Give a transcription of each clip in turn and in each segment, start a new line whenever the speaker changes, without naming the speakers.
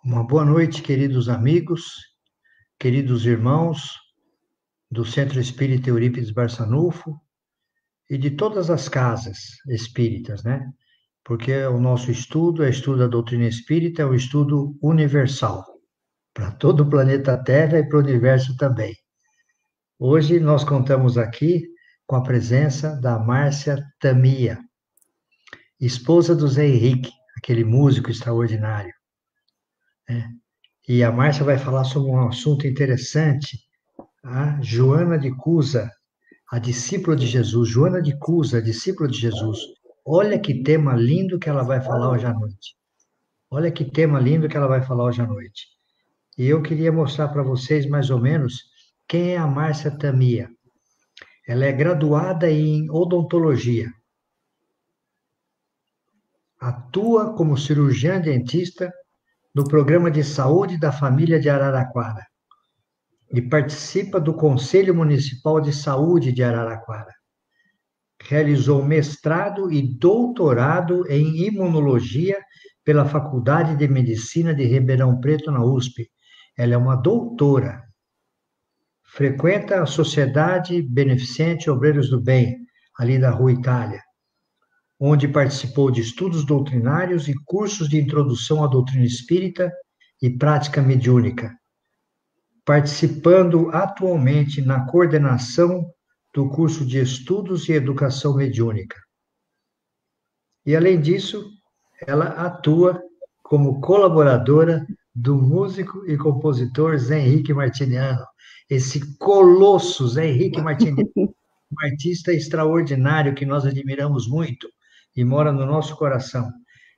Uma boa noite, queridos amigos, queridos irmãos do Centro Espírita Eurípides Barçanufo e de todas as casas espíritas, né? Porque o nosso estudo é estudo da doutrina espírita, é um estudo universal, para todo o planeta Terra e para o universo também. Hoje nós contamos aqui com a presença da Márcia Tamia, esposa do Zé Henrique, aquele músico extraordinário, né? E a Márcia vai falar sobre um assunto interessante. A Joana de Cusa, a discípula de Jesus. Joana de Cusa, discípula de Jesus. Olha que tema lindo que ela vai falar hoje à noite. Olha que tema lindo que ela vai falar hoje à noite. E eu queria mostrar para vocês mais ou menos quem é a Márcia Tamia. Ela é graduada em odontologia. Atua como cirurgiã dentista no programa de saúde da família de Araraquara e participa do Conselho Municipal de Saúde de Araraquara. Realizou mestrado e doutorado em imunologia pela Faculdade de Medicina de Ribeirão Preto, na USP. Ela é uma doutora. Frequenta a Sociedade Beneficente Obreiros do Bem, ali da Rua Itália, onde participou de estudos doutrinários e cursos de introdução à doutrina espírita e prática mediúnica, participando atualmente na coordenação do curso de Estudos e Educação Mediúnica. E, além disso, ela atua como colaboradora do músico e compositor Zé Henrique Martiniano. Esse colosso Zé Henrique Martiniano, um artista extraordinário que nós admiramos muito e mora no nosso coração.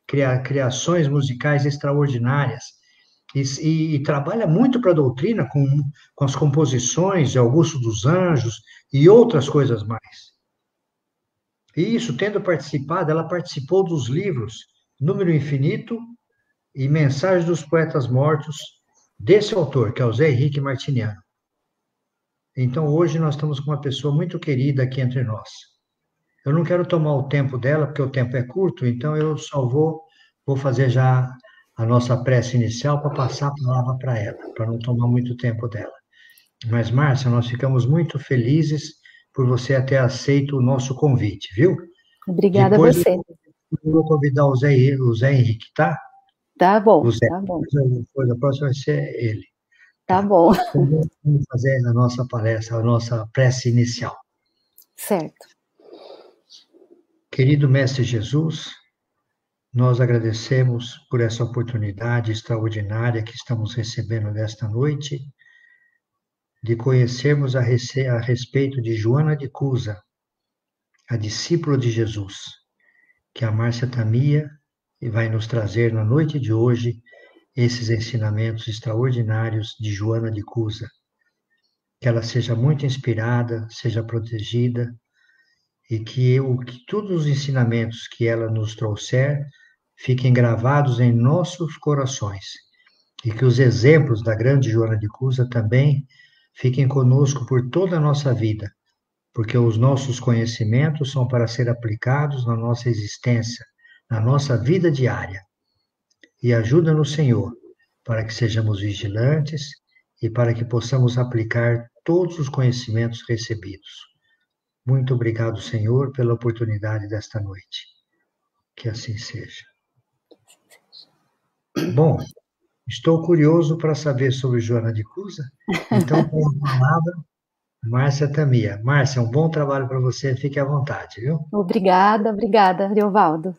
Criações musicais extraordinárias. E trabalha muito para a doutrina com as composições de Augusto dos Anjos e outras coisas mais. E isso, tendo participado, ela participou dos livros Número Infinito e Mensagens dos Poetas Mortos, desse autor, que é o Zé Henrique Martiniano. Então, hoje nós estamos com uma pessoa muito querida aqui entre nós. Eu não quero tomar o tempo dela, porque o tempo é curto, então eu só vou fazer já a nossa prece inicial para passar a palavra para ela, para não tomar muito tempo dela. Mas, Márcia, nós ficamos muito felizes por você ter aceito o nosso convite, viu?
Obrigada a você.
Eu vou convidar o Zé Henrique, tá?
Tá bom,
O Zé.
tá bom.
Depois a próxima vai ser ele.
Tá bom.
Então, vamos fazer a nossa palestra, a nossa prece inicial.
Certo.
Querido Mestre Jesus, nós agradecemos por essa oportunidade extraordinária que estamos recebendo nesta noite, de conhecermos a respeito de Joana de Cusa, a discípula de Jesus, que a Márcia Tamia vai nos trazer na noite de hoje esses ensinamentos extraordinários de Joana de Cusa. Que ela seja muito inspirada, seja protegida, e que todos os ensinamentos que ela nos trouxer fiquem gravados em nossos corações, e que os exemplos da grande Joana de Cusa também fiquem conosco por toda a nossa vida, porque os nossos conhecimentos são para ser aplicados na nossa existência, na nossa vida diária. E ajuda-nos, Senhor, para que sejamos vigilantes e para que possamos aplicar todos os conhecimentos recebidos. Muito obrigado, Senhor, pela oportunidade desta noite. Que assim seja. Bom, estou curioso para saber sobre Joana de Cusa, então com a palavra, Márcia Tamia. Márcia, um bom trabalho para você, fique à vontade, viu?
Obrigada, Ariovaldo.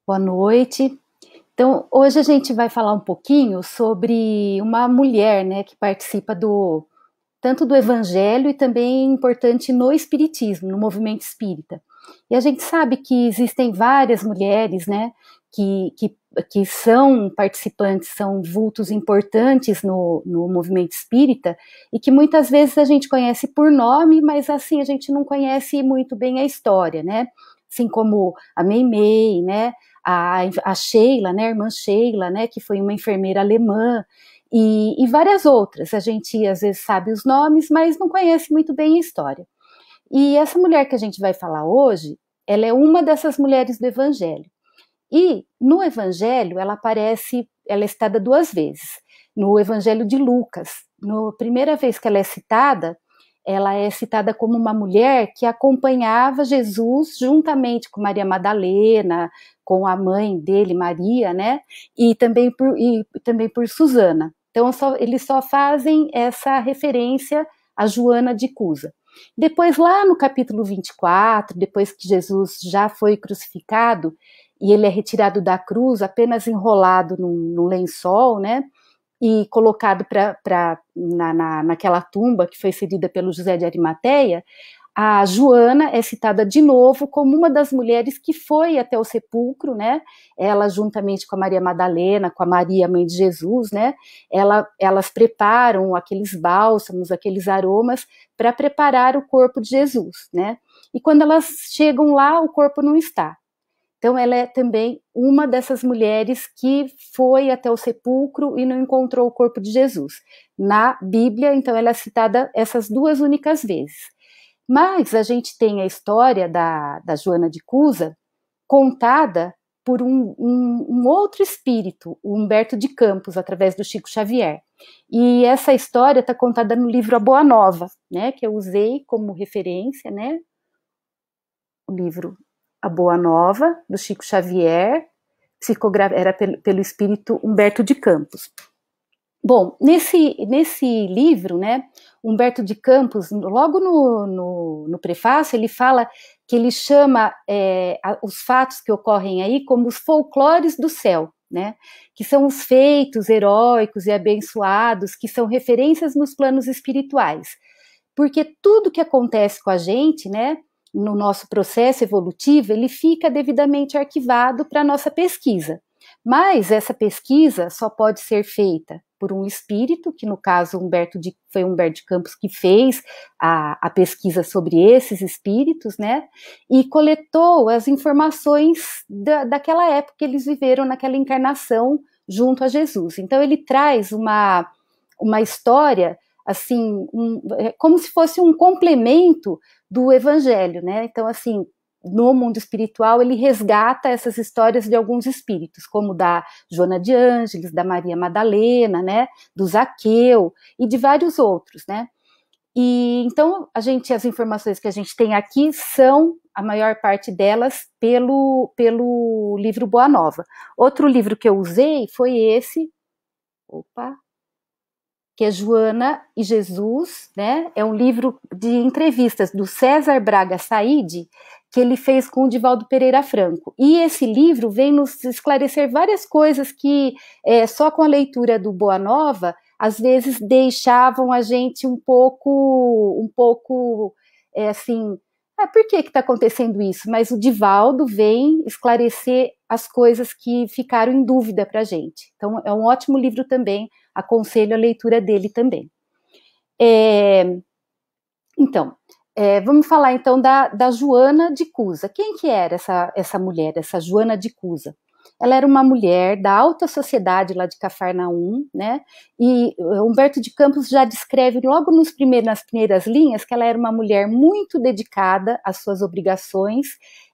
Boa noite. Então, hoje a gente vai falar um pouquinho sobre uma mulher, né, que participa tanto do Evangelho e também é importante no Espiritismo, no movimento espírita. E a gente sabe que existem várias mulheres, né, que são participantes, são vultos importantes no movimento espírita e que muitas vezes a gente conhece por nome, mas assim a gente não conhece muito bem a história, né? Assim como a Meimei, né? A Sheila, né? A irmã Sheila, né? Que foi uma enfermeira alemã. E várias outras. A gente às vezes sabe os nomes, mas não conhece muito bem a história. E essa mulher que a gente vai falar hoje, ela é uma dessas mulheres do Evangelho. E no Evangelho ela é citada 2 vezes. No Evangelho de Lucas, na primeira vez que ela é citada como uma mulher que acompanhava Jesus juntamente com Maria Madalena, com a mãe dele, Maria, né? E também por Susana. Então, eles só fazem essa referência a Joana de Cusa. Depois, lá no capítulo 24, depois que Jesus já foi crucificado, e ele é retirado da cruz, apenas enrolado num lençol, né? E colocado naquela tumba que foi cedida pelo José de Arimateia, a Joana é citada de novo como uma das mulheres que foi até o sepulcro, né? Ela, juntamente com a Maria Madalena, com a Maria, mãe de Jesus, né? Elas preparam aqueles bálsamos, aqueles aromas, para preparar o corpo de Jesus, né? E quando elas chegam lá, o corpo não está. Então, ela é também uma dessas mulheres que foi até o sepulcro e não encontrou o corpo de Jesus. Na Bíblia, então, ela é citada essas 2 únicas vezes. Mas a gente tem a história da Joana de Cusa contada por um outro espírito, o Humberto de Campos, através do Chico Xavier. E essa história está contada no livro A Boa Nova, né, que eu usei como referência, né, o livro A Boa Nova, do Chico Xavier, era pelo espírito Humberto de Campos. Bom, nesse livro, né, Humberto de Campos, logo no prefácio, ele fala que ele chama os fatos que ocorrem aí como os folclores do céu, né, que são os feitos heróicos e abençoados, que são referências nos planos espirituais. Porque tudo que acontece com a gente, né, no nosso processo evolutivo, ele fica devidamente arquivado para a nossa pesquisa. Mas essa pesquisa só pode ser feita por um espírito, que no caso foi Humberto de Campos que fez a pesquisa sobre esses espíritos, né? E coletou as informações daquela época que eles viveram naquela encarnação junto a Jesus. Então ele traz uma história assim, como se fosse um complemento do Evangelho, né? Então, assim, no mundo espiritual, ele resgata essas histórias de alguns espíritos, como da Joana de Ângeles, da Maria Madalena, né? Do Zaqueu e de vários outros, né? E então, as informações que a gente tem aqui são, a maior parte delas, pelo livro Boa Nova. Outro livro que eu usei foi esse, que é Joana e Jesus, né? É um livro de entrevistas do César Braga Said, que ele fez com o Divaldo Pereira Franco. E esse livro vem nos esclarecer várias coisas que, só com a leitura do Boa Nova, às vezes deixavam a gente um pouco assim, por que está acontecendo isso? Mas o Divaldo vem esclarecer as coisas que ficaram em dúvida para a gente. Então, é um ótimo livro também, aconselho a leitura dele também. Então, vamos falar então da Joana de Cusa. Quem que era essa mulher, essa Joana de Cusa? Ela era uma mulher da alta sociedade lá de Cafarnaum, né? E Humberto de Campos já descreve logo nas primeiras linhas que ela era uma mulher muito dedicada às suas obrigações,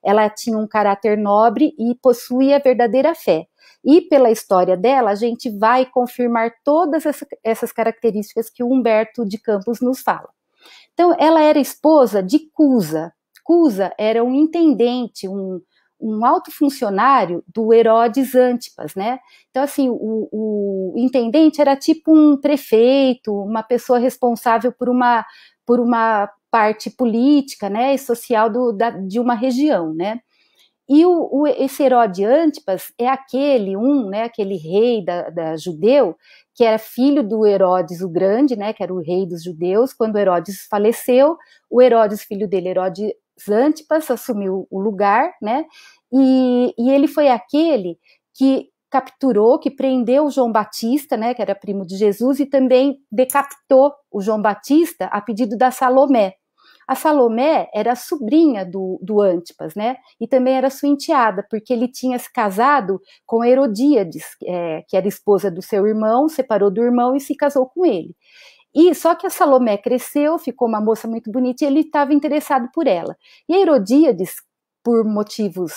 ela tinha um caráter nobre e possuía verdadeira fé. E pela história dela, a gente vai confirmar todas essas características que o Humberto de Campos nos fala. Então, ela era esposa de Cusa. Cusa era um intendente, um alto funcionário do Herodes Antipas, né? Então, assim, o intendente era tipo um prefeito, uma pessoa responsável por uma parte política, né, e social de uma região, né? E esse Herodes Antipas é aquele rei da judeu, que era filho do Herodes o Grande, né, que era o rei dos judeus. Quando Herodes faleceu, o Herodes, filho dele, Herodes Antipas, assumiu o lugar, né, e ele foi aquele que capturou, que prendeu o João Batista, né, que era primo de Jesus, e também decapitou o João Batista a pedido da Salomé. A Salomé era sobrinha do Antipas, né? E também era sua enteada, porque ele tinha se casado com Herodíades, que era esposa do seu irmão, separou do irmão e se casou com ele. E só que a Salomé cresceu, ficou uma moça muito bonita e ele estava interessado por ela. E a Herodíades, por motivos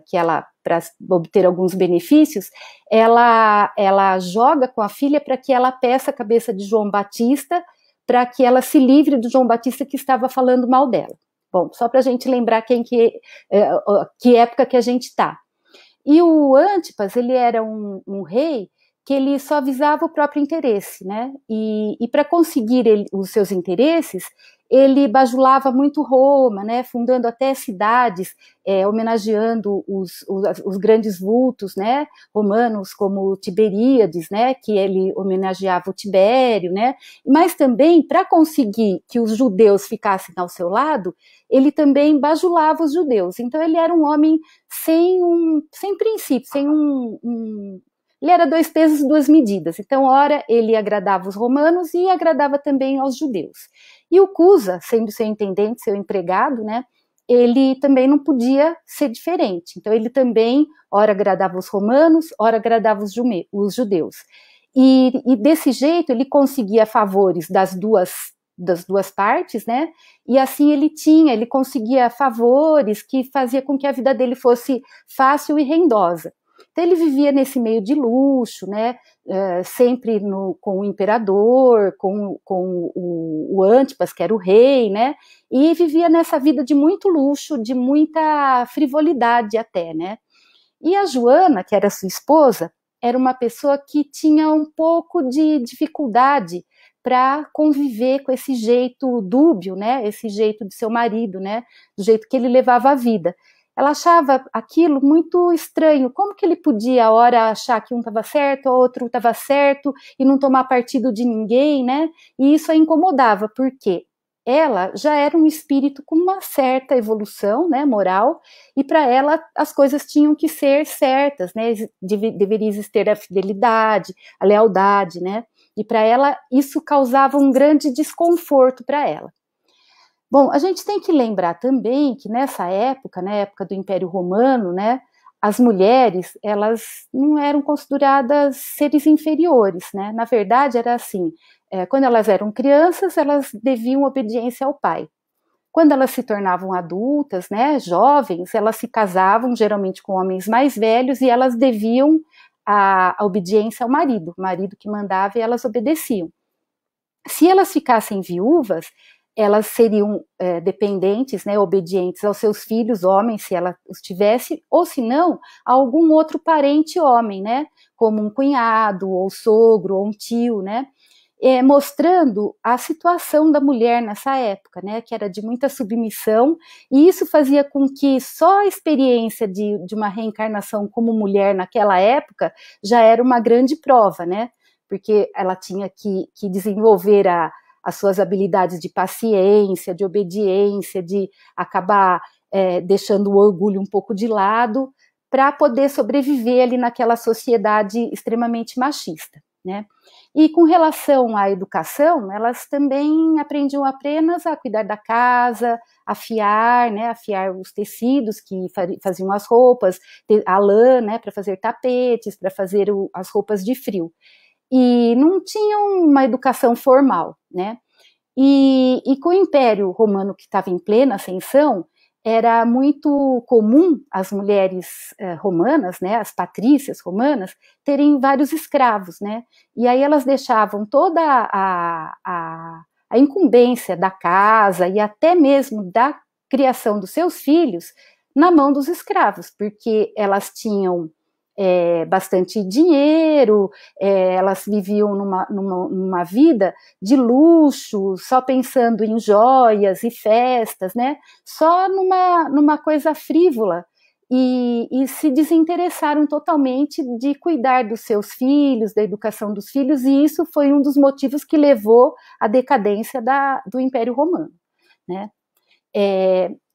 que ela, para obter alguns benefícios, ela joga com a filha para que ela peça a cabeça de João Batista, para que ela se livre do João Batista que estava falando mal dela. Bom, só para a gente lembrar que época que a gente está. E o Antipas, ele era um rei que ele só visava o próprio interesse, né? E para conseguir os seus interesses, ele bajulava muito Roma, né? Fundando até cidades, homenageando os grandes vultos, né? Romanos, como Tiberíades, né? Que ele homenageava o Tibério, né? Mas também, para conseguir que os judeus ficassem ao seu lado, ele também bajulava os judeus. Então, ele era um homem sem princípio, ele era 2 pesos, 2 medidas. Então, ora, ele agradava os romanos e agradava também aos judeus. E o Cusa, sendo seu intendente, seu empregado, né, ele também não podia ser diferente. Então, ele também, ora agradava os romanos, ora agradava os judeus. E desse jeito, ele conseguia favores das duas partes, né? E assim ele conseguia favores que fazia com que a vida dele fosse fácil e rendosa. Então ele vivia nesse meio de luxo, né? Sempre com o imperador, com o Antipas, que era o rei, né? E vivia nessa vida de muito luxo, de muita frivolidade até, né? E a Joana, que era sua esposa, era uma pessoa que tinha um pouco de dificuldade para conviver com esse jeito dúbio, né? Esse jeito de seu marido, né? Do jeito que ele levava a vida. Ela achava aquilo muito estranho. Como que ele podia, a hora, achar que um estava certo, o outro estava certo, e não tomar partido de ninguém, né? E isso a incomodava, porque ela já era um espírito com uma certa evolução, né, moral, e para ela as coisas tinham que ser certas, né? Deveria existir a fidelidade, a lealdade, né? E para ela isso causava um grande desconforto para ela. Bom, a gente tem que lembrar também que nessa época, na época do Império Romano, né, as mulheres, elas não eram consideradas seres inferiores, né? Na verdade, era assim, quando elas eram crianças, elas deviam obediência ao pai. Quando elas se tornavam adultas, né, jovens, elas se casavam geralmente com homens mais velhos e elas deviam a obediência ao marido, o marido que mandava e elas obedeciam. Se elas ficassem viúvas, elas seriam dependentes, né, obedientes aos seus filhos homens, se ela os tivesse, ou se não, a algum outro parente homem, né, como um cunhado, ou sogro, ou um tio, né, mostrando a situação da mulher nessa época, né, que era de muita submissão, e isso fazia com que só a experiência de uma reencarnação como mulher naquela época já era uma grande prova, né, porque ela tinha que desenvolver as suas habilidades de paciência, de obediência, de acabar deixando o orgulho um pouco de lado, para poder sobreviver ali naquela sociedade extremamente machista, né? E com relação à educação, elas também aprendiam apenas a cuidar da casa, afiar, né, afiar os tecidos que faziam as roupas, a lã, né, para fazer tapetes, para fazer as roupas de frio. E não tinham uma educação formal, né? E com o Império Romano que estava em plena ascensão, era muito comum as mulheres romanas, né, as patrícias romanas, terem vários escravos, né? E aí elas deixavam toda a incumbência da casa e até mesmo da criação dos seus filhos na mão dos escravos, porque elas tinham bastante dinheiro, elas viviam numa vida de luxo, só pensando em joias e festas, né? Só numa coisa frívola, e se desinteressaram totalmente de cuidar dos seus filhos, da educação dos filhos, e isso foi um dos motivos que levou à decadência do Império Romano, né?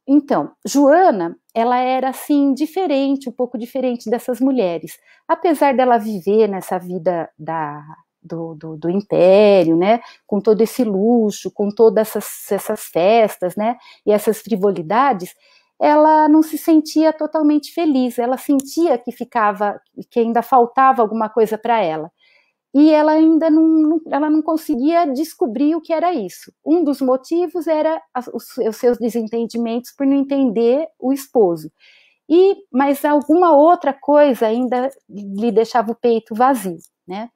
Então, Joana, ela era assim diferente, um pouco diferente dessas mulheres, apesar dela viver nessa vida do império, né, com todo esse luxo, com todas essas festas, né, e essas frivolidades, ela não se sentia totalmente feliz, ela sentia que ainda faltava alguma coisa para ela. E ela ainda não conseguia descobrir o que era isso. Um dos motivos era os seus desentendimentos por não entender o esposo. Mas alguma outra coisa ainda lhe deixava o peito vazio, né?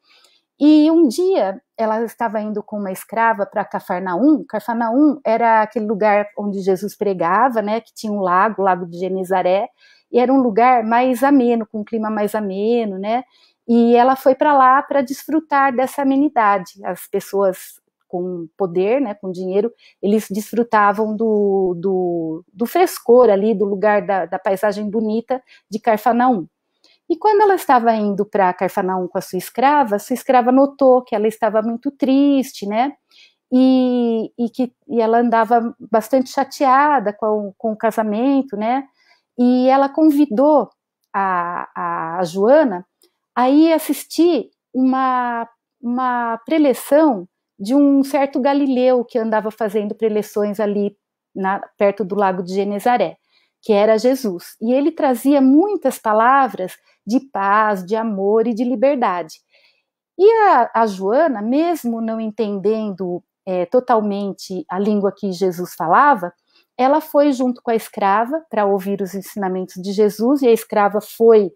E um dia ela estava indo com uma escrava para Cafarnaum. Cafarnaum era aquele lugar onde Jesus pregava, né? Que tinha um lago, o Lago de Genezaré, e era um lugar mais ameno, com um clima mais ameno, né? E ela foi para lá para desfrutar dessa amenidade. As pessoas com poder, né, com dinheiro, eles desfrutavam do frescor ali, do lugar da paisagem bonita de Cafarnaum. E quando ela estava indo para Cafarnaum com a sua escrava notou que ela estava muito triste, né? E ela andava bastante chateada com o casamento, né? E ela convidou a Joana a ir assistir uma preleção de um certo Galileu que andava fazendo preleções ali perto do Lago de Genezaré, que era Jesus. E ele trazia muitas palavras de paz, de amor e de liberdade. E a Joana, mesmo não entendendo totalmente a língua que Jesus falava, ela foi junto com a escrava para ouvir os ensinamentos de Jesus, e a escrava foi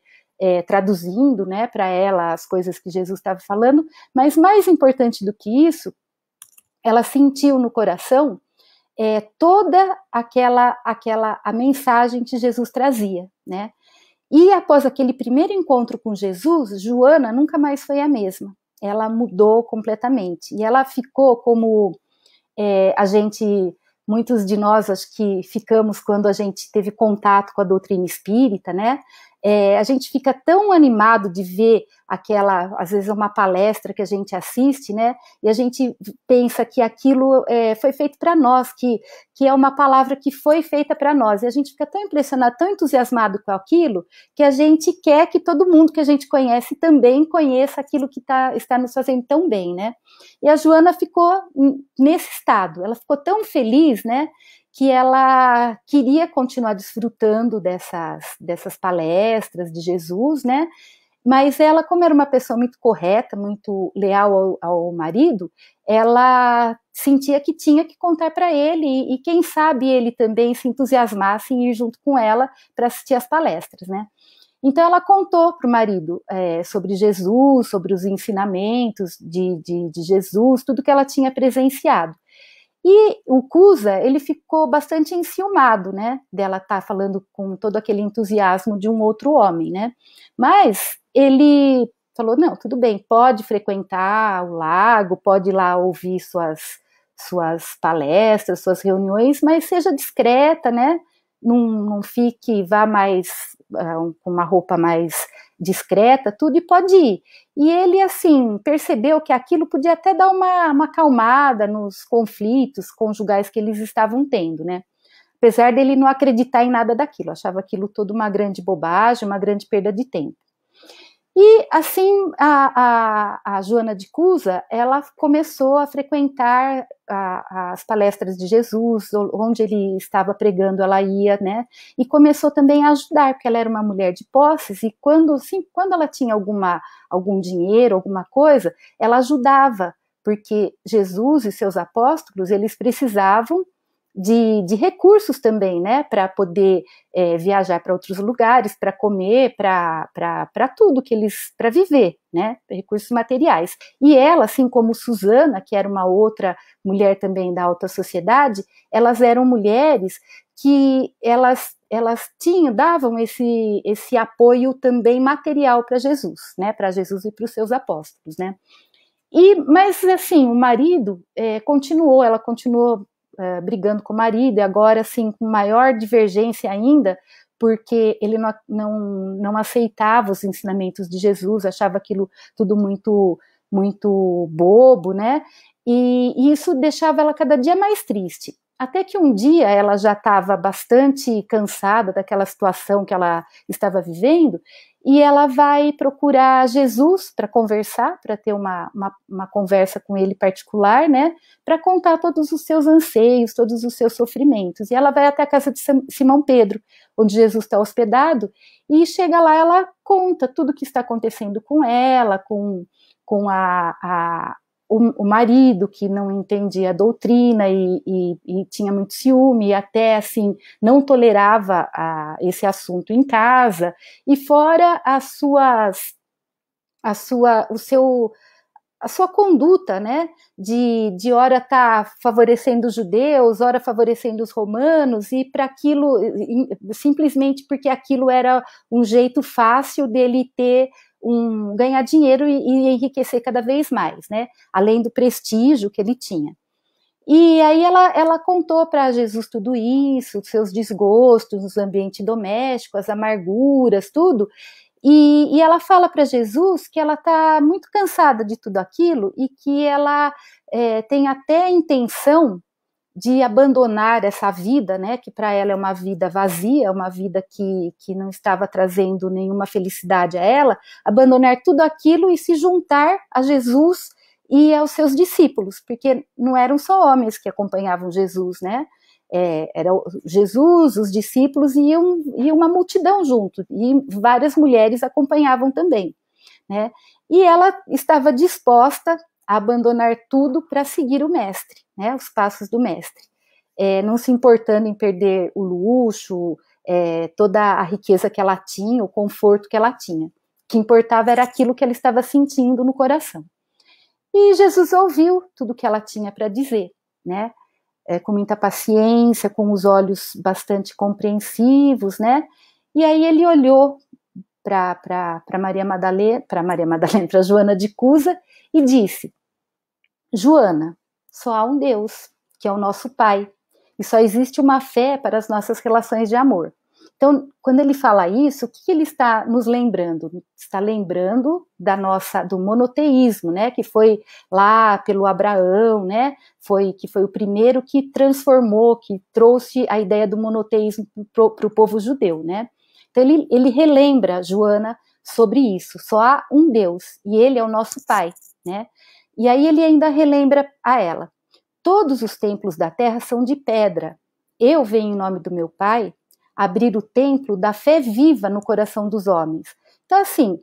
traduzindo, né, para ela as coisas que Jesus estava falando, mas mais importante do que isso, ela sentiu no coração toda a mensagem que Jesus trazia, né? E após aquele primeiro encontro com Jesus, Joana nunca mais foi a mesma. Ela mudou completamente. E ela ficou como muitos de nós, acho que ficamos quando a gente teve contato com a doutrina espírita, né? A gente fica tão animado de ver às vezes uma palestra que a gente assiste, né? E a gente pensa que aquilo foi feito para nós, que é uma palavra que foi feita para nós. E a gente fica tão impressionado, tão entusiasmado com aquilo, que a gente quer que todo mundo que a gente conhece também conheça aquilo que está nos fazendo tão bem, né? E a Joana ficou nesse estado, ela ficou tão feliz, né? Que ela queria continuar desfrutando dessas palestras de Jesus, né? Mas ela, como era uma pessoa muito correta, muito leal ao marido, ela sentia que tinha que contar para ele, e quem sabe ele também se entusiasmasse em ir junto com ela para assistir as palestras, né? Então ela contou para o marido sobre Jesus, sobre os ensinamentos de Jesus, tudo que ela tinha presenciado. E o Cusa, ele ficou bastante enciumado, né, dela estar falando com todo aquele entusiasmo de um outro homem, né, mas ele falou, não, tudo bem, pode frequentar o lago, pode ir lá ouvir suas palestras, suas reuniões, mas seja discreta, né, não fique, vá mais com uma roupa mais discreta, tudo, e pode ir. E ele, assim, percebeu que aquilo podia até dar uma acalmada nos conflitos conjugais que eles estavam tendo, né? Apesar dele não acreditar em nada daquilo, achava aquilo tudo uma grande bobagem, uma grande perda de tempo. E, assim, a Joana de Cusa, ela começou a frequentar as palestras de Jesus, onde ele estava pregando, ela ia, né, e começou também a ajudar, porque ela era uma mulher de posses, e quando ela tinha algum dinheiro, alguma coisa, ela ajudava, porque Jesus e seus apóstolos, eles precisavam de recursos também, né, para poder viajar para outros lugares, para comer, para tudo que para viver, né, recursos materiais. E ela, assim como Susana, que era uma outra mulher também da alta sociedade, elas eram mulheres que elas davam esse apoio também material para Jesus, né, para Jesus e para os seus apóstolos, né. Mas assim, o marido ela continuou brigando com o marido, e agora, assim, com maior divergência ainda, porque ele não aceitava os ensinamentos de Jesus, achava aquilo tudo muito, muito bobo, né? E isso deixava ela cada dia mais triste. Até que um dia ela já estava bastante cansada daquela situação que ela estava vivendo, e ela vai procurar Jesus para conversar, para ter uma conversa com ele particular, né, para contar todos os seus anseios, todos os seus sofrimentos. E ela vai até a casa de Simão Pedro, onde Jesus está hospedado, e chega lá, ela conta tudo o que está acontecendo com ela, com o marido que não entendia a doutrina e tinha muito ciúme, e até assim não tolerava esse assunto em casa, e fora a sua conduta, né, de ora estar favorecendo os judeus, ora favorecendo os romanos, e para aquilo, simplesmente porque aquilo era um jeito fácil dele ganhar dinheiro e enriquecer cada vez mais, né, além do prestígio que ele tinha. E aí ela contou para Jesus tudo isso, os seus desgostos no ambiente doméstico, as amarguras, tudo. E ela fala para Jesus que ela está muito cansada de tudo aquilo e que ela tem até a intenção de abandonar essa vida, né, que para ela é uma vida vazia, uma vida que não estava trazendo nenhuma felicidade a ela, abandonar tudo aquilo e se juntar a Jesus e aos seus discípulos, porque não eram só homens que acompanhavam Jesus, né, era Jesus, os discípulos e uma multidão junto, e várias mulheres acompanhavam também, né, e ela estava disposta a abandonar tudo para seguir o mestre, né, os passos do mestre, não se importando em perder o luxo, toda a riqueza que ela tinha, o conforto que ela tinha. O que importava era aquilo que ela estava sentindo no coração. E Jesus ouviu tudo que ela tinha para dizer, né, com muita paciência, com os olhos bastante compreensivos, né, e aí ele olhou para Maria Madalena, para Joana de Cusa, e disse: Joana, só há um Deus, que é o nosso Pai, e só existe uma fé para as nossas relações de amor. Então, quando ele fala isso, o que ele está nos lembrando? Está lembrando do monoteísmo, né, que foi lá pelo Abraão, né, que foi o primeiro que transformou, que trouxe a ideia do monoteísmo para o povo judeu, né. Então, ele relembra Joana sobre isso, só há um Deus, e ele é o nosso Pai, né. E aí ele ainda relembra a ela: todos os templos da terra são de pedra. Eu venho em nome do meu Pai abrir o templo da fé viva no coração dos homens. Então, assim,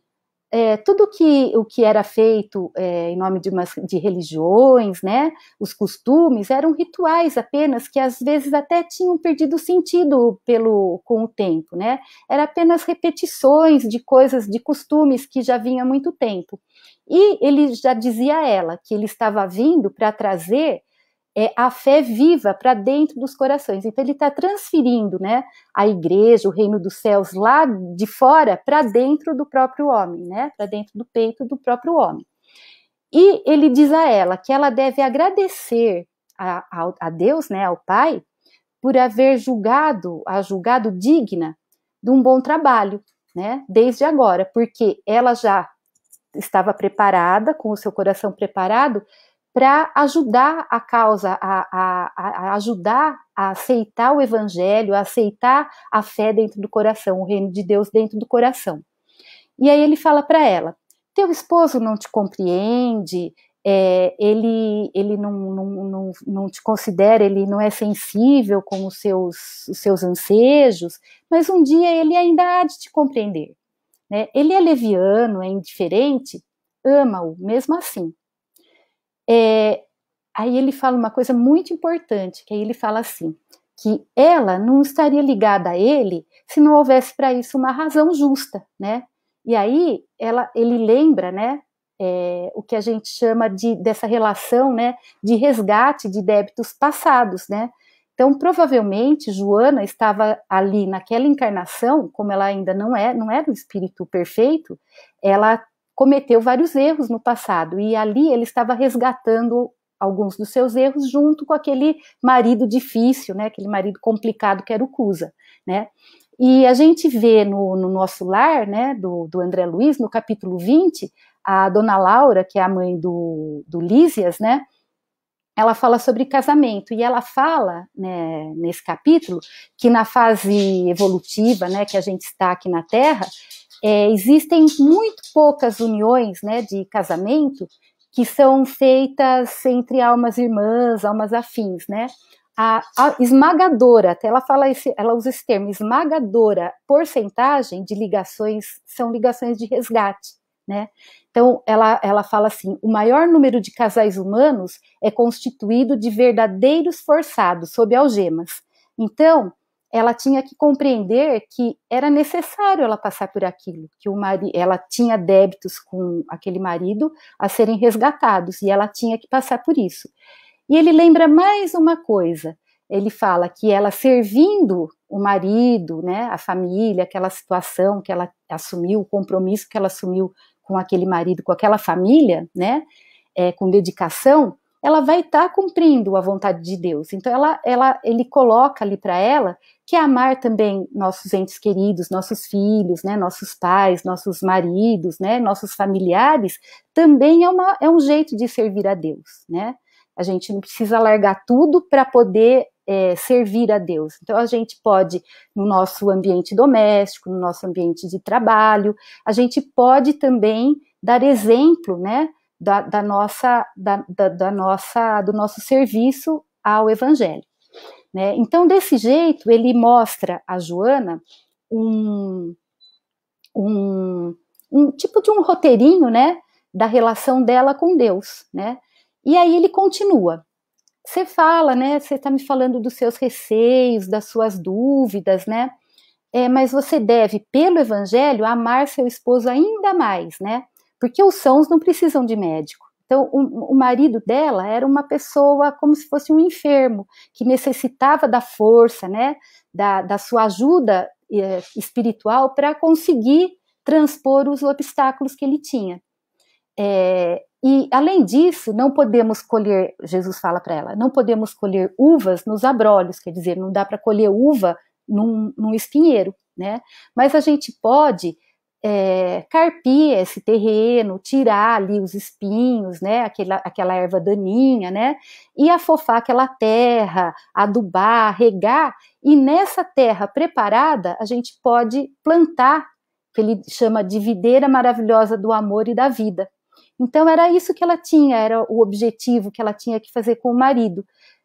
tudo o que era feito em nome de religiões, né, os costumes, eram rituais apenas, que às vezes até tinham perdido sentido com o tempo, né? Era apenas repetições de coisas, de costumes que já vinham há muito tempo. E ele já dizia a ela que ele estava vindo para trazer a fé viva para dentro dos corações. Então ele está transferindo, né, a igreja, o reino dos céus lá de fora para dentro do próprio homem, né, para dentro do peito do próprio homem. E ele diz a ela que ela deve agradecer a Deus, né, ao Pai, por haver julgado digna de um bom trabalho, né, desde agora, porque ela já estava preparada, com o seu coração preparado, para ajudar a causa, a ajudar a aceitar o evangelho, a aceitar a fé dentro do coração, o reino de Deus dentro do coração. E aí ele fala para ela: teu esposo não te compreende, ele não te considera, ele não é sensível com os seus ansejos, mas um dia ele ainda há de te compreender, né? Ele é leviano, é indiferente, ama-o mesmo assim. Aí ele fala uma coisa muito importante, que aí ele fala assim, que ela não estaria ligada a ele se não houvesse para isso uma razão justa, né? E aí ele lembra, né, o que a gente chama dessa relação, né, de resgate de débitos passados, né? Então, provavelmente, Joana estava ali naquela encarnação, como ela ainda não era um espírito perfeito, ela cometeu vários erros no passado, e ali ele estava resgatando alguns dos seus erros junto com aquele marido difícil, né, aquele marido complicado que era o Cusa, né. E a gente vê no nosso lar, né, do André Luiz, no capítulo 20, a dona Laura, que é a mãe do Lísias, né, ela fala sobre casamento, e ela fala, né, nesse capítulo, que na fase evolutiva, né, que a gente está aqui na Terra, existem muito poucas uniões, né, de casamento que são feitas entre almas irmãs, almas afins, né? A esmagadora, até ela usa esse termo, esmagadora porcentagem de ligações são ligações de resgate, né? Então, ela fala assim, o maior número de casais humanos é constituído de verdadeiros forçados, sob algemas. Então, ela tinha que compreender que era necessário ela passar por aquilo, que ela tinha débitos com aquele marido a serem resgatados, e ela tinha que passar por isso. E ele lembra mais uma coisa, ele fala que ela servindo o marido, né, a família, aquela situação que ela assumiu, o compromisso que ela assumiu com aquele marido, com aquela família, né, com dedicação, ela vai estar cumprindo a vontade de Deus. Então ele coloca ali para ela que amar também nossos entes queridos, nossos filhos, né, nossos pais, nossos maridos, né, nossos familiares, também é um jeito de servir a Deus, né? A gente não precisa largar tudo para poder servir a Deus. Então a gente pode, no nosso ambiente doméstico, no nosso ambiente de trabalho, a gente pode também dar exemplo, né, do nosso serviço ao Evangelho, né? Então, desse jeito, ele mostra a Joana um tipo de um roteirinho, né, da relação dela com Deus, né? E aí ele continua. Você fala, né, você está me falando dos seus receios, das suas dúvidas, né? Mas você deve, pelo Evangelho, amar seu esposo ainda mais, né? Porque os sãos não precisam de médico. Então, o marido dela era uma pessoa como se fosse um enfermo, que necessitava da força, né, da sua ajuda espiritual para conseguir transpor os obstáculos que ele tinha. E, além disso, não podemos colher, Jesus fala para ela, não podemos colher uvas nos abrolhos, quer dizer, não dá para colher uva num espinheiro, né? Mas a gente pode carpir esse terreno, tirar ali os espinhos, né, aquela erva daninha, né, e afofar aquela terra, adubar, regar, e nessa terra preparada a gente pode plantar, que ele chama de videira maravilhosa do amor e da vida. Então era isso que ela tinha, era o objetivo que ela tinha que fazer com o marido.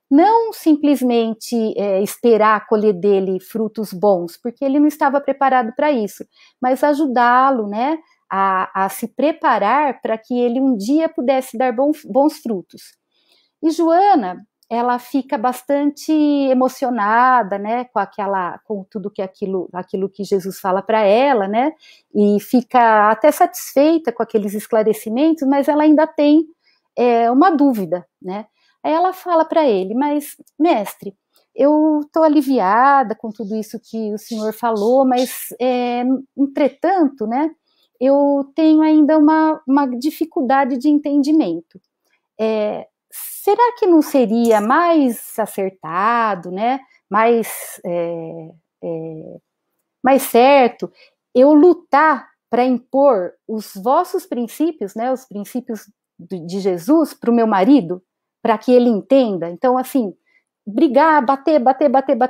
Não simplesmente esperar colher dele frutos bons, porque ele não estava preparado para isso, mas ajudá-lo, né, a se preparar para que ele um dia pudesse dar bons frutos. E Joana, ela fica bastante emocionada, né, com tudo aquilo que Jesus fala para ela, né, e fica até satisfeita com aqueles esclarecimentos, mas ela ainda tem uma dúvida, né. Aí ela fala para ele, mas, mestre, eu estou aliviada com tudo isso que o senhor falou, mas, entretanto, né, eu tenho ainda uma dificuldade de entendimento. Será que não seria mais acertado, né, mais certo eu lutar para impor os vossos princípios, né, os princípios de Jesus para o meu marido? Para que ele entenda? Então, assim, brigar, bater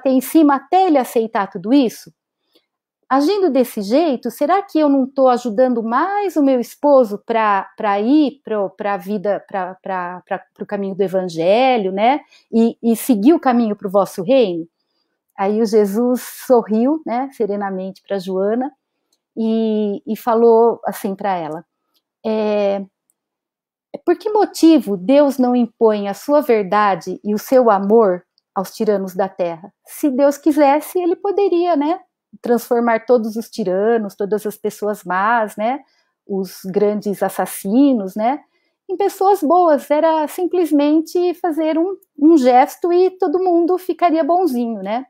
em cima até ele aceitar tudo isso? Agindo desse jeito, será que eu não estou ajudando mais o meu esposo para ir para a vida, para o caminho do Evangelho, né? E seguir o caminho para o vosso reino? Aí o Jesus sorriu, né, serenamente para Joana e falou assim para ela: por que motivo Deus não impõe a sua verdade e o seu amor aos tiranos da terra? Se Deus quisesse, ele poderia, né, transformar todos os tiranos, todas as pessoas más, né, os grandes assassinos, né, em pessoas boas. Era simplesmente fazer um gesto e todo mundo ficaria bonzinho, né?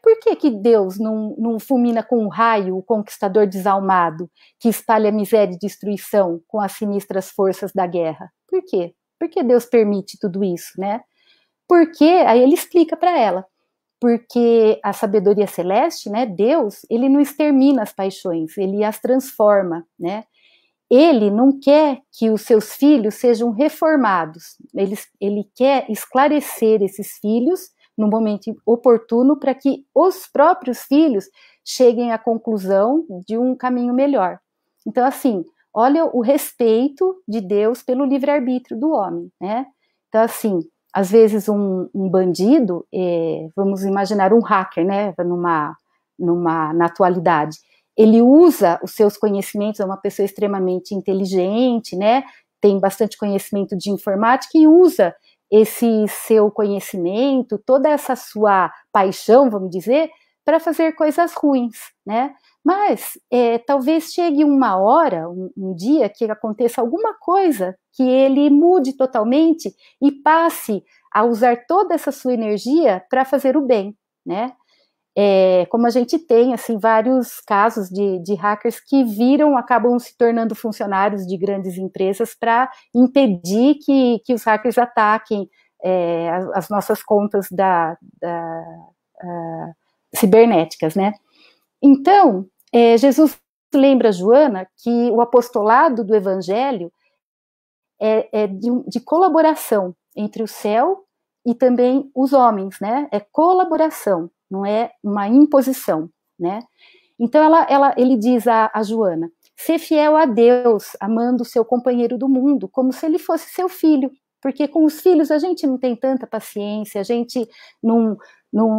Por que Deus não fulmina com um raio o conquistador desalmado, que espalha miséria e destruição com as sinistras forças da guerra? Por quê? Por que Deus permite tudo isso, né? Porque, aí ele explica para ela, porque a sabedoria celeste, né, Deus, ele não extermina as paixões, ele as transforma, né? Ele não quer que os seus filhos sejam reformados, ele quer esclarecer esses filhos no momento oportuno para que os próprios filhos cheguem à conclusão de um caminho melhor. Então, assim, olha o respeito de Deus pelo livre-arbítrio do homem, né? Então, assim, às vezes um bandido, vamos imaginar um hacker, né, na atualidade, ele usa os seus conhecimentos, é uma pessoa extremamente inteligente, né, tem bastante conhecimento de informática e usa esse seu conhecimento, toda essa sua paixão, vamos dizer, para fazer coisas ruins, né? Mas talvez chegue uma hora, um dia, que aconteça alguma coisa que ele mude totalmente e passe a usar toda essa sua energia para fazer o bem, né? Como a gente tem, assim, vários casos de hackers que acabam se tornando funcionários de grandes empresas para impedir que os hackers ataquem as nossas contas cibernéticas, né? Então, Jesus lembra a Joana que o apostolado do Evangelho é de colaboração entre o céu e também os homens, né? É colaboração, não é uma imposição, né? Então ele diz a Joana: ser fiel a Deus, amando o seu companheiro do mundo, como se ele fosse seu filho, porque com os filhos a gente não tem tanta paciência, a gente não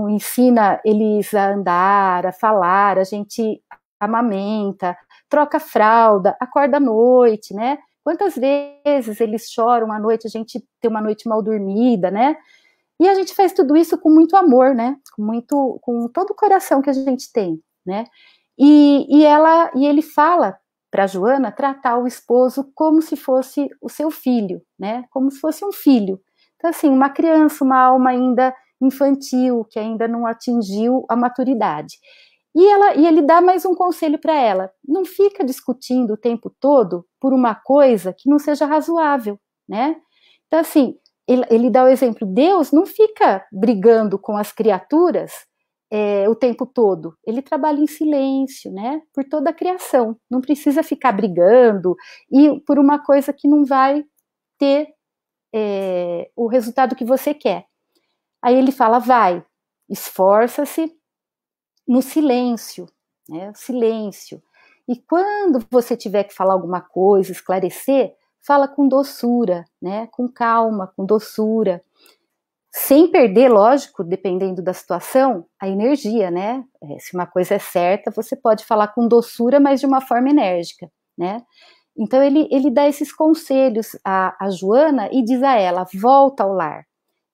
ensina eles a andar, a falar, a gente amamenta, troca fralda, acorda à noite, né? Quantas vezes eles choram à noite, a gente tem uma noite mal dormida, né? E a gente faz tudo isso com muito amor, né? Com todo o coração que a gente tem, né? E ele fala para Joana tratar o esposo como se fosse o seu filho, né? Como se fosse um filho. Então, assim, uma criança, uma alma ainda infantil, que ainda não atingiu a maturidade. E ele dá mais um conselho para ela: não fica discutindo o tempo todo por uma coisa que não seja razoável, né? Então, assim, ele dá o exemplo: Deus não fica brigando com as criaturas o tempo todo, ele trabalha em silêncio, né, por toda a criação, não precisa ficar brigando e por uma coisa que não vai ter o resultado que você quer. Aí ele fala: vai, esforça-se no silêncio, né, silêncio, e quando você tiver que falar alguma coisa, esclarecer, fala com doçura, né, com calma, com doçura, sem perder, lógico, dependendo da situação, a energia, né? Se uma coisa é certa, você pode falar com doçura, mas de uma forma enérgica, né? Então ele dá esses conselhos a Joana e diz a ela: volta ao lar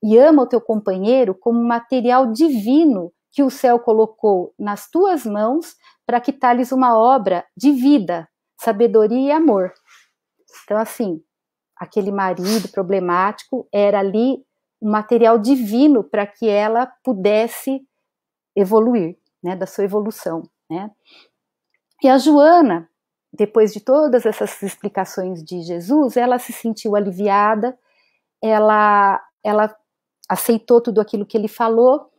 e ama o teu companheiro como material divino que o céu colocou nas tuas mãos para que tales uma obra de vida, sabedoria e amor. Então, assim, aquele marido problemático era ali um material divino para que ela pudesse evoluir, né, da sua evolução, né? E a Joana, depois de todas essas explicações de Jesus, ela se sentiu aliviada, ela aceitou tudo aquilo que ele falou,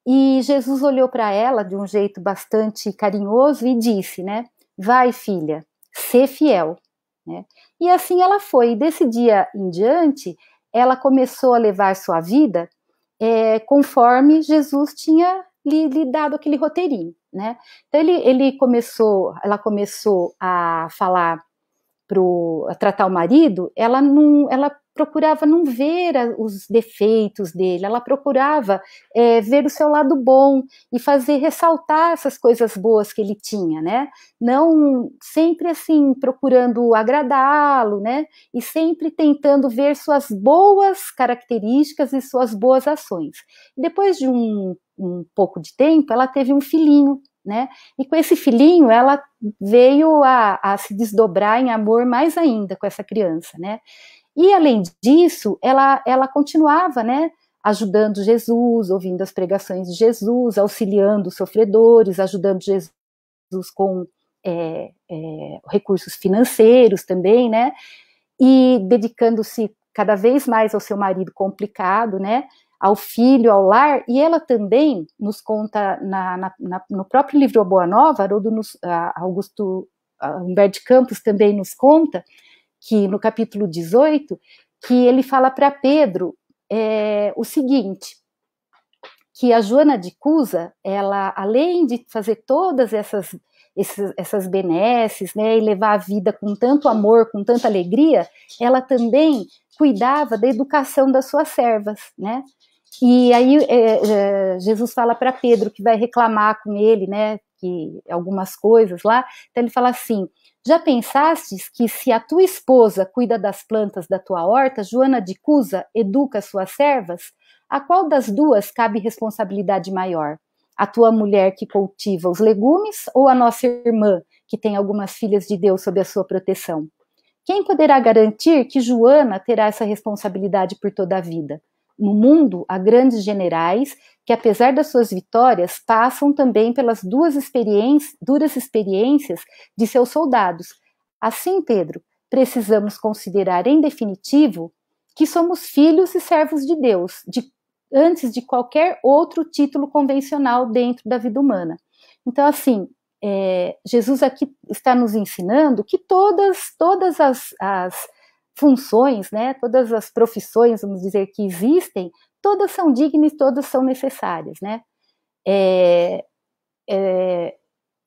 e Jesus olhou para ela de um jeito bastante carinhoso e disse, né: vai, filha, sê fiel, né? E assim ela foi, e desse dia em diante, ela começou a levar sua vida conforme Jesus tinha lhe dado aquele roteirinho, né? Então ela começou a falar a tratar o marido, ela procurava não ver os defeitos dele, ela procurava ver o seu lado bom e ressaltar essas coisas boas que ele tinha, né? Não sempre assim procurando agradá-lo, né? E sempre tentando ver suas boas características e suas boas ações. Depois de um pouco de tempo, ela teve um filhinho, né? E com esse filhinho, ela veio a se desdobrar em amor mais ainda com essa criança, né? E além disso, ela continuava, né, ajudando Jesus, ouvindo as pregações de Jesus, auxiliando os sofredores, ajudando Jesus com recursos financeiros também, né? E dedicando-se cada vez mais ao seu marido complicado, né? Ao filho, ao lar, e ela também nos conta no próprio livro A Boa Nova, Humberto de Campos também nos conta que no capítulo 18, que ele fala para Pedro o seguinte, que a Joana de Cusa, ela, além de fazer todas essas benesses, né, e levar a vida com tanto amor, com tanta alegria, ela também cuidava da educação das suas servas, né? E aí Jesus fala para Pedro que vai reclamar com ele, né, que algumas coisas lá. Então ele fala assim: já pensastes que se a tua esposa cuida das plantas da tua horta, Joana de Cusa educa suas servas? A qual das duas cabe responsabilidade maior? A tua mulher que cultiva os legumes ou a nossa irmã, que tem algumas filhas de Deus sob a sua proteção? Quem poderá garantir que Joana terá essa responsabilidade por toda a vida? No mundo, há grandes generais que, apesar das suas vitórias, passam também pelas duras experiências de seus soldados. Assim, Pedro, precisamos considerar em definitivo que somos filhos e servos de Deus, antes de qualquer outro título convencional dentro da vida humana. Então, assim, Jesus aqui está nos ensinando que todas as funções, né, todas as profissões, vamos dizer, que existem, todas são dignas e todas são necessárias, né?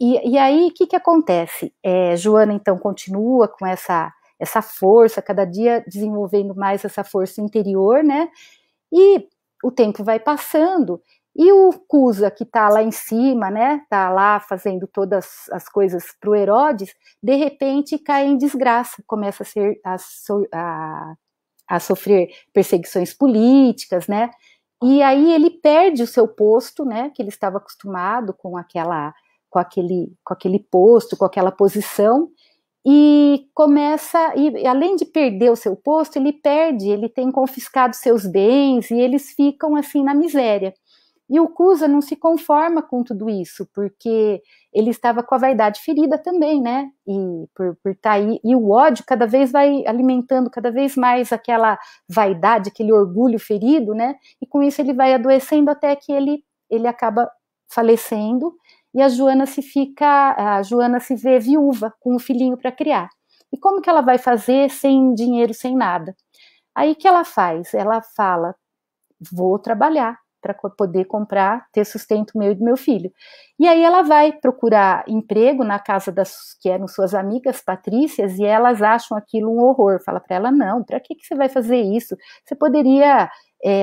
E aí, o que acontece? Joana, então, continua com essa força, cada dia desenvolvendo mais essa força interior, né? E o tempo vai passando, e o Cusa, que está lá em cima, né, está lá fazendo todas as coisas para o Herodes, de repente cai em desgraça, começa a sofrer perseguições políticas, né, e aí ele perde o seu posto, né, que ele estava acostumado com aquele posto, com aquela posição, e além de perder o seu posto, ele tem confiscado seus bens, e eles ficam assim na miséria. E o Cusa não se conforma com tudo isso, porque ele estava com a vaidade ferida também, né? E por estar aí, e o ódio cada vez vai alimentando cada vez mais aquela vaidade, aquele orgulho ferido, né? E com isso ele vai adoecendo até que ele acaba falecendo, e a Joana se vê viúva, com um filhinho para criar. E como que ela vai fazer sem dinheiro, sem nada? Aí que ela faz? Ela fala: vou trabalhar para poder ter sustento meu e do meu filho. E aí ela vai procurar emprego na casa que eram suas amigas patrícias, e elas acham aquilo um horror. Fala para ela: não, para que você vai fazer isso? Você poderia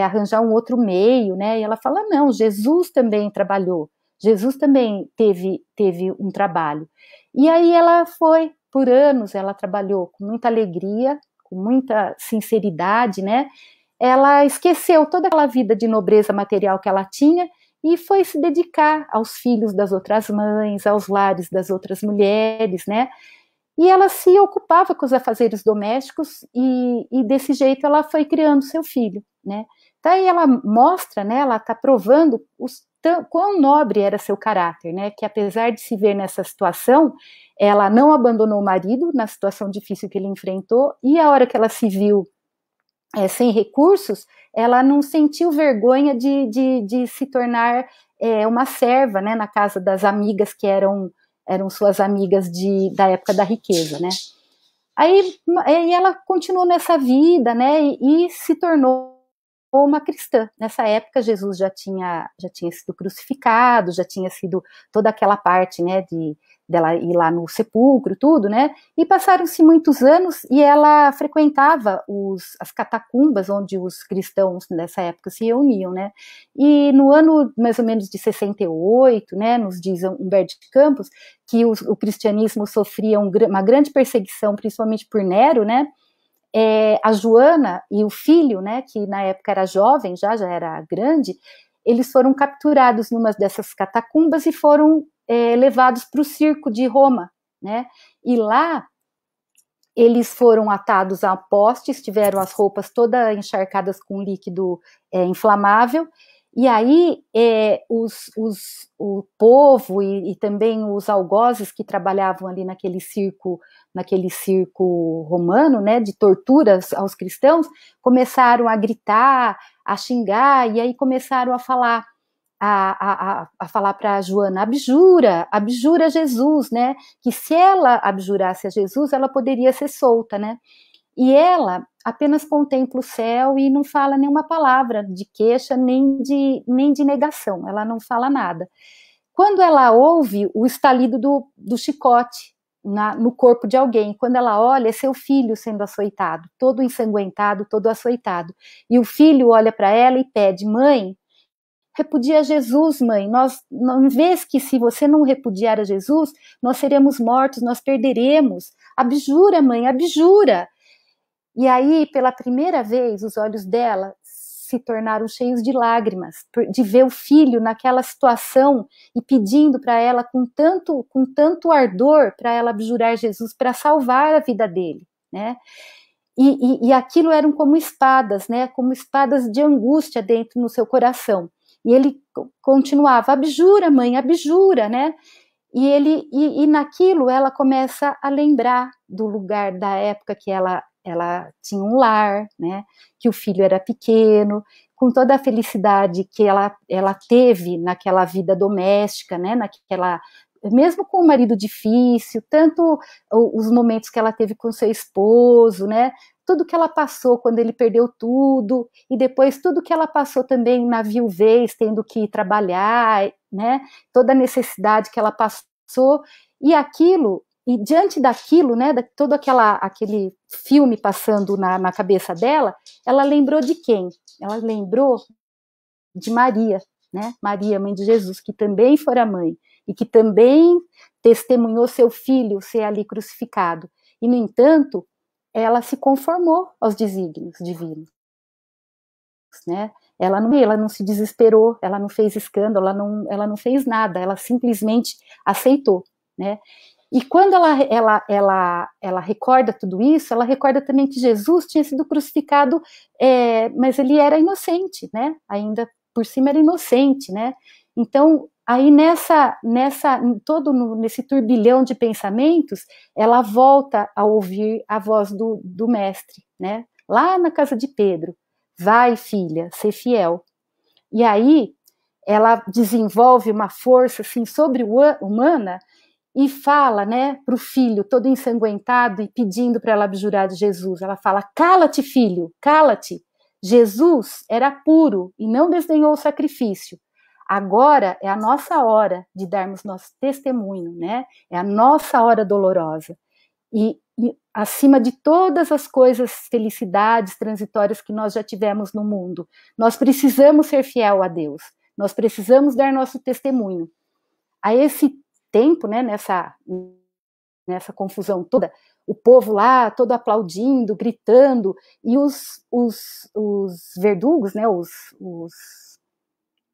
arranjar um outro meio, né? E ela fala: não, Jesus também trabalhou, Jesus também teve um trabalho. E aí ela foi, por anos, ela trabalhou com muita alegria, com muita sinceridade, né? Ela esqueceu toda aquela vida de nobreza material que ela tinha e foi se dedicar aos filhos das outras mães, aos lares das outras mulheres, né? E ela se ocupava com os afazeres domésticos e desse jeito ela foi criando seu filho, né? Então aí ela mostra, né? Ela está provando quão nobre era seu caráter, né? Que apesar de se ver nessa situação, ela não abandonou o marido na situação difícil que ele enfrentou, e a hora que ela se viu sem recursos, ela não sentiu vergonha de se tornar uma serva, né, na casa das amigas que eram suas amigas da época da riqueza, né. Aí ela continuou nessa vida, né, e se tornou uma cristã. Nessa época, Jesus já tinha sido crucificado, já tinha sido toda aquela parte, né, dela ir lá no sepulcro, tudo, né, e passaram-se muitos anos e ela frequentava as catacumbas onde os cristãos nessa época se reuniam, né, e no ano mais ou menos de 68, né, nos diz Humberto de Campos, que o cristianismo sofria uma grande perseguição, principalmente por Nero, né, a Joana e o filho, né, que na época era jovem, já era grande, eles foram capturados numa dessas catacumbas e foram levados para o circo de Roma, né, e lá eles foram atados a postes, tiveram as roupas todas encharcadas com líquido inflamável, e aí o povo e também os algozes que trabalhavam ali naquele circo romano, né, de torturas aos cristãos, começaram a gritar, a xingar, e aí começaram a falar para Joana: abjura Jesus, né, que se ela abjurasse a Jesus, ela poderia ser solta, né, e ela apenas contempla o céu e não fala nenhuma palavra de queixa, nem de negação, ela não fala nada. Quando ela ouve o estalido do chicote no corpo de alguém, quando ela olha, é seu filho sendo açoitado, todo ensanguentado, todo açoitado, e o filho olha para ela e pede: mãe, repudia Jesus, mãe. Em vez que se você não repudiar a Jesus, nós seremos mortos, nós perderemos. Abjura, mãe, abjura. E aí, pela primeira vez, os olhos dela se tornaram cheios de lágrimas, de ver o filho naquela situação e pedindo para ela com tanto ardor para ela abjurar Jesus, para salvar a vida dele, né? E aquilo eram como espadas, né? Como espadas de angústia dentro no seu coração. E ele continuava, abjura, mãe, abjura, né? E naquilo ela começa a lembrar do lugar da época que ela tinha um lar, né? Que o filho era pequeno, com toda a felicidade que ela teve naquela vida doméstica, né? Mesmo com o marido difícil, tanto os momentos que ela teve com seu esposo, né? Tudo que ela passou quando ele perdeu tudo, e depois tudo que ela passou também na viuvez, tendo que trabalhar, né? Toda a necessidade que ela passou, e diante daquilo, né? Todo aquele filme passando na cabeça dela, ela lembrou de quem? Ela lembrou de Maria, né? Maria, mãe de Jesus, que também fora mãe, e que também testemunhou seu filho ser ali crucificado. E, no entanto, ela se conformou aos desígnios divinos, né? Ela não se desesperou, ela não fez escândalo, ela não fez nada, ela simplesmente aceitou, né? E quando ela recorda tudo isso, ela recorda também que Jesus tinha sido crucificado, mas ele era inocente, né? Ainda por cima era inocente, né? Então, aí nesse turbilhão de pensamentos, ela volta a ouvir a voz do mestre, né? Lá na casa de Pedro, vai, filha, ser fiel. E aí ela desenvolve uma força assim sobre-humana e fala, né, para o filho todo ensanguentado e pedindo para ela abjurar de Jesus. Ela fala: cala-te, filho, cala-te. Jesus era puro e não desdenhou o sacrifício. Agora é a nossa hora de darmos nosso testemunho, né? É a nossa hora dolorosa. E acima de todas as coisas, felicidades transitórias que nós já tivemos no mundo, nós precisamos ser fiel a Deus. Nós precisamos dar nosso testemunho. A esse tempo, né, nessa confusão toda, o povo lá todo aplaudindo, gritando, e os verdugos, né, os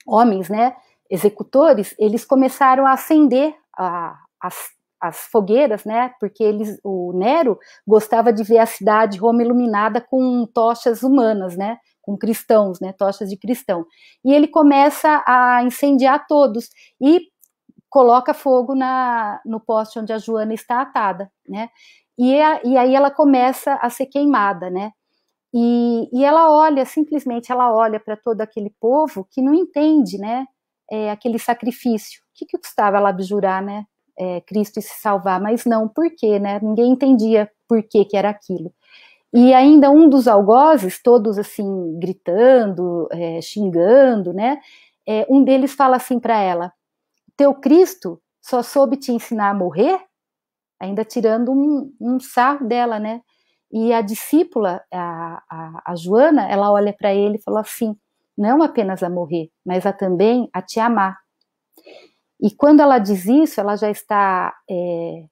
homens, né, executores, eles começaram a acender as fogueiras, né, porque o Nero gostava de ver a cidade Roma iluminada com tochas humanas, né, com cristãos, né, tochas de cristão. E ele começa a incendiar todos e coloca fogo no poste onde a Joana está atada, né, e aí ela começa a ser queimada, né. E ela olha, simplesmente ela olha para todo aquele povo que não entende, né, aquele sacrifício. O que custava ela abjurar, né, Cristo e se salvar? Mas não, por quê, né? Ninguém entendia por que era aquilo. E ainda um dos algozes, todos assim, gritando, xingando, né, um deles fala assim para ela: teu Cristo só soube te ensinar a morrer? Ainda tirando um sarro dela, né? E a discípula, a Joana, ela olha para ele e fala assim: não apenas a morrer, mas também a te amar. E quando ela diz isso, ela já está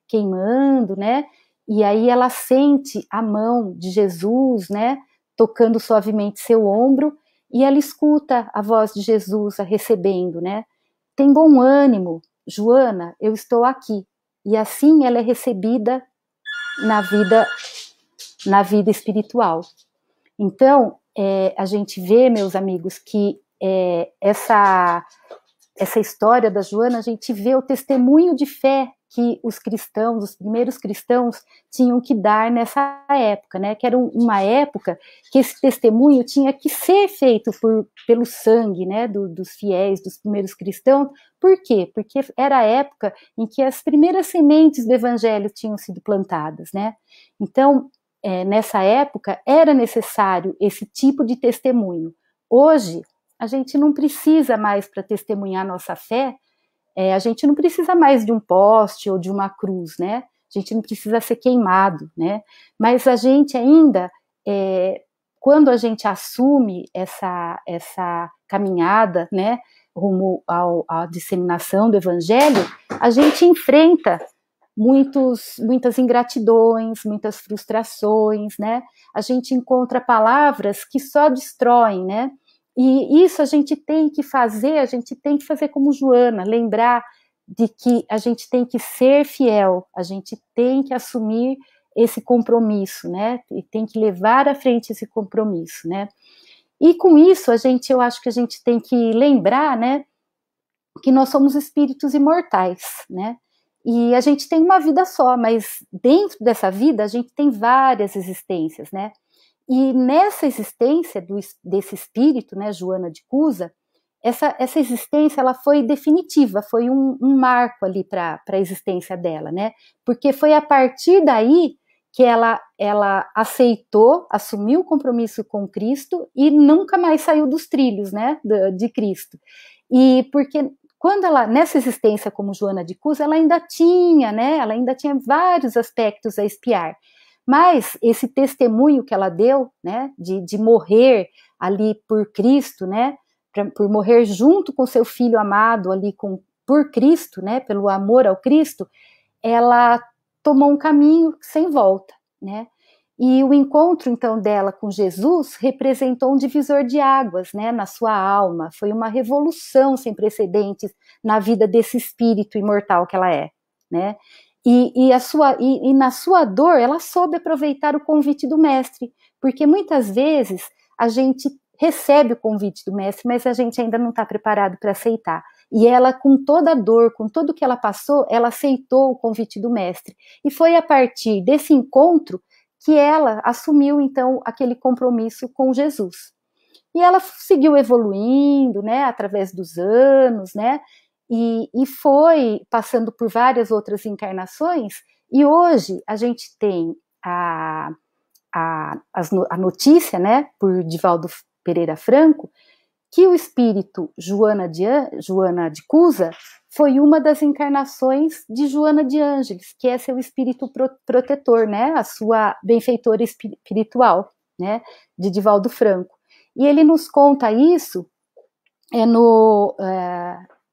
queimando, né? E aí ela sente a mão de Jesus, né? Tocando suavemente seu ombro, e ela escuta a voz de Jesus a recebendo, né? Tem bom ânimo, Joana, eu estou aqui. E assim ela é recebida na vida espiritual. Então, a gente vê, meus amigos, que essa história da Joana, a gente vê o testemunho de fé que os cristãos, os primeiros cristãos, tinham que dar nessa época, né? Que era uma época que esse testemunho tinha que ser feito pelo sangue, né? Dos fiéis, dos primeiros cristãos. Por quê? Porque era a época em que as primeiras sementes do evangelho tinham sido plantadas, né? Então, nessa época, era necessário esse tipo de testemunho. Hoje, a gente não precisa mais, para testemunhar nossa fé, a gente não precisa mais de um poste ou de uma cruz, né? A gente não precisa ser queimado, né? Mas a gente ainda quando a gente assume essa caminhada, né, rumo à disseminação do Evangelho, a gente enfrenta muitas ingratidões, muitas frustrações, né? A gente encontra palavras que só destroem, né? E isso a gente tem que fazer como Joana, lembrar de que a gente tem que ser fiel, a gente tem que assumir esse compromisso, né? E tem que levar à frente esse compromisso, né? E com isso, eu acho que a gente tem que lembrar, né, que nós somos espíritos imortais, né? E a gente tem uma vida só, mas dentro dessa vida a gente tem várias existências, né? E nessa existência desse espírito, né, Joana de Cusa, essa existência ela foi definitiva, foi um marco ali para a existência dela, né? Porque foi a partir daí que ela aceitou, assumiu o compromisso com Cristo e nunca mais saiu dos trilhos, né, de Cristo. E porque quando ela, nessa existência como Joana de Cusa, ela ainda tinha vários aspectos a espiar. Mas esse testemunho que ela deu, né, de morrer ali por Cristo, né, por morrer junto com seu filho amado ali por Cristo, né, pelo amor ao Cristo, ela tomou um caminho sem volta, né? E o encontro, então, dela com Jesus representou um divisor de águas, né, na sua alma. Foi uma revolução sem precedentes na vida desse espírito imortal que ela é, né? E na sua dor, ela soube aproveitar o convite do mestre, porque muitas vezes a gente recebe o convite do mestre, mas a gente ainda não está preparado para aceitar. E ela, com toda a dor, com tudo que ela passou, ela aceitou o convite do mestre. E foi a partir desse encontro que ela assumiu, então, aquele compromisso com Jesus. E ela seguiu evoluindo, né, através dos anos, né, e foi passando por várias outras encarnações, e hoje a gente tem a notícia, né, por Divaldo Pereira Franco, que o espírito Joana de Cusa foi uma das encarnações de Joana de Ângeles, que é seu espírito protetor, né, a sua benfeitora espiritual, né, de Divaldo Franco. E ele nos conta isso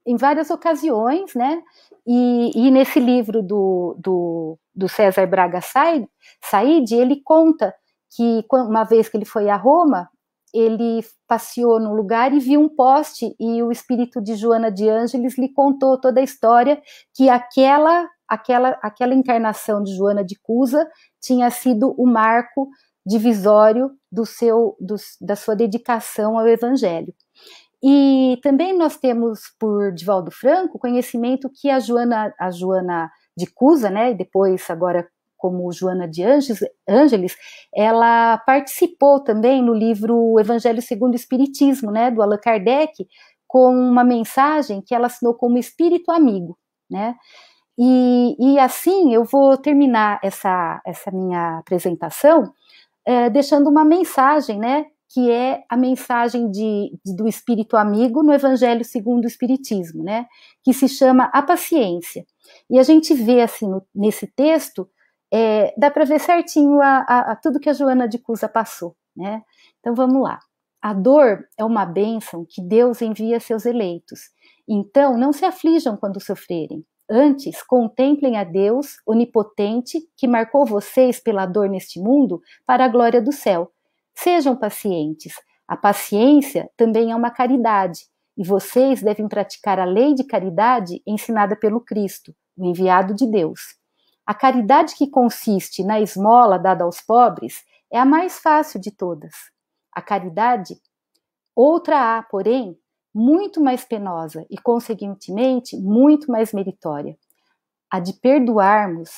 em várias ocasiões, né, e nesse livro do César Braga Said, ele conta que uma vez que ele foi a Roma, ele passeou no lugar e viu um poste, e o espírito de Joana de Ângeles lhe contou toda a história, que aquela encarnação de Joana de Cusa tinha sido o marco divisório da sua dedicação ao Evangelho. E também nós temos, por Divaldo Franco, conhecimento que a Joana de Cusa, né, e depois agora como Joana de Ângeles, ela participou também no livro Evangelho segundo o Espiritismo, né, do Allan Kardec, com uma mensagem que ela assinou como Espírito Amigo, né, e assim eu vou terminar essa minha apresentação deixando uma mensagem, né, que é a mensagem do Espírito Amigo no Evangelho segundo o Espiritismo, né, que se chama A Paciência. E a gente vê, assim, nesse texto, dá para ver certinho a tudo que a Joana de Cusa passou, né? Então vamos lá. A dor é uma bênção que Deus envia a seus eleitos. Então não se aflijam quando sofrerem. Antes, contemplem a Deus onipotente que marcou vocês pela dor neste mundo para a glória do céu. Sejam pacientes. A paciência também é uma caridade, e vocês devem praticar a lei de caridade ensinada pelo Cristo, o enviado de Deus. A caridade que consiste na esmola dada aos pobres é a mais fácil de todas. A caridade, outra há, porém, muito mais penosa e, consequentemente, muito mais meritória. A de perdoarmos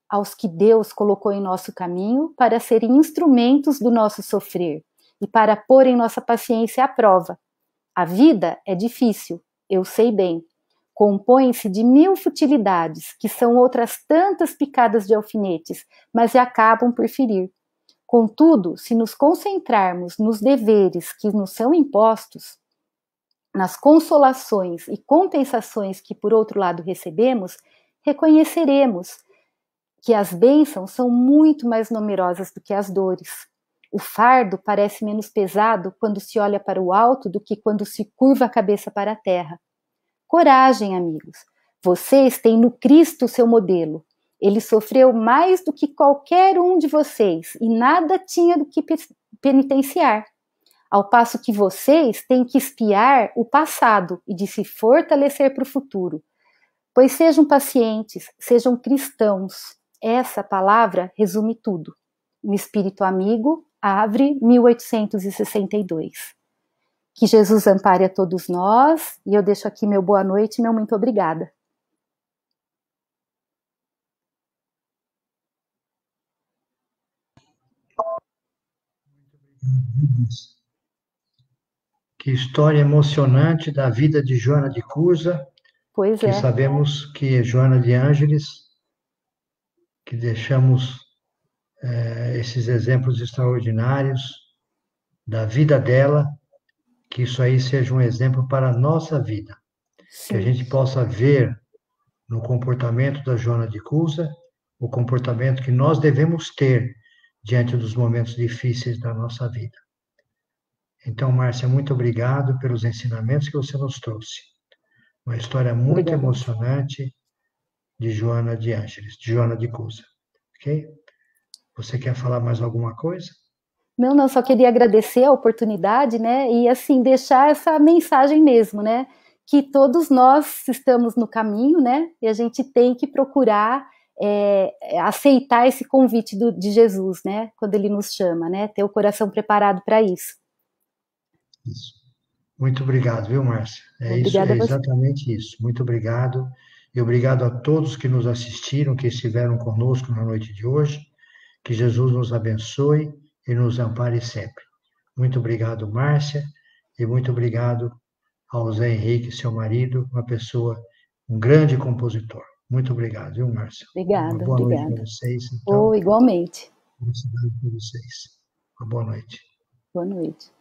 aos que Deus colocou em nosso caminho para serem instrumentos do nosso sofrer e para porem nossa paciência à prova. A vida é difícil, eu sei bem. Compõe-se de 1000 futilidades, que são outras tantas picadas de alfinetes, mas acabam por ferir. Contudo, se nos concentrarmos nos deveres que nos são impostos, nas consolações e compensações que, por outro lado, recebemos, reconheceremos que as bênçãos são muito mais numerosas do que as dores. O fardo parece menos pesado quando se olha para o alto do que quando se curva a cabeça para a terra. Coragem, amigos. Vocês têm no Cristo o seu modelo. Ele sofreu mais do que qualquer um de vocês e nada tinha do que penitenciar. Ao passo que vocês têm que espiar o passado e de se fortalecer para o futuro. Pois sejam pacientes, sejam cristãos. Essa palavra resume tudo. O Espírito Amigo, Havre, 1862. Que Jesus ampare a todos nós, e eu deixo aqui meu boa noite e meu muito obrigada.
Que história emocionante da vida de Joana de Cusa,
Pois
que
é.
sabemos que é Joana de Ângeles, que deixamos esses exemplos extraordinários da vida dela, que isso aí seja um exemplo para a nossa vida. Sim. Que a gente possa ver no comportamento da Joana de Cusa o comportamento que nós devemos ter diante dos momentos difíceis da nossa vida. Então, Márcia, muito obrigado pelos ensinamentos que você nos trouxe. Uma história muito emocionante de Joana de Ângeles, de Joana de Cusa. Ok? Você quer falar mais alguma coisa?
Não, só queria agradecer a oportunidade, né? E assim, deixar essa mensagem mesmo, né? Que todos nós estamos no caminho, né? E a gente tem que procurar aceitar esse convite de Jesus, né? Quando ele nos chama, né? Ter o coração preparado para isso.
Isso. Muito obrigado, viu, Márcia?
Obrigada
isso, é exatamente isso. Muito obrigado. E obrigado a todos que nos assistiram, que estiveram conosco na noite de hoje. Que Jesus nos abençoe e nos ampare sempre. Muito obrigado, Márcia, e muito obrigado ao Zé Henrique, seu marido, um grande compositor. Muito obrigado, viu, Márcia?
Obrigada.
Uma boa noite para vocês. Então,
igualmente.
Felicidade para vocês. Uma boa noite.
Boa noite.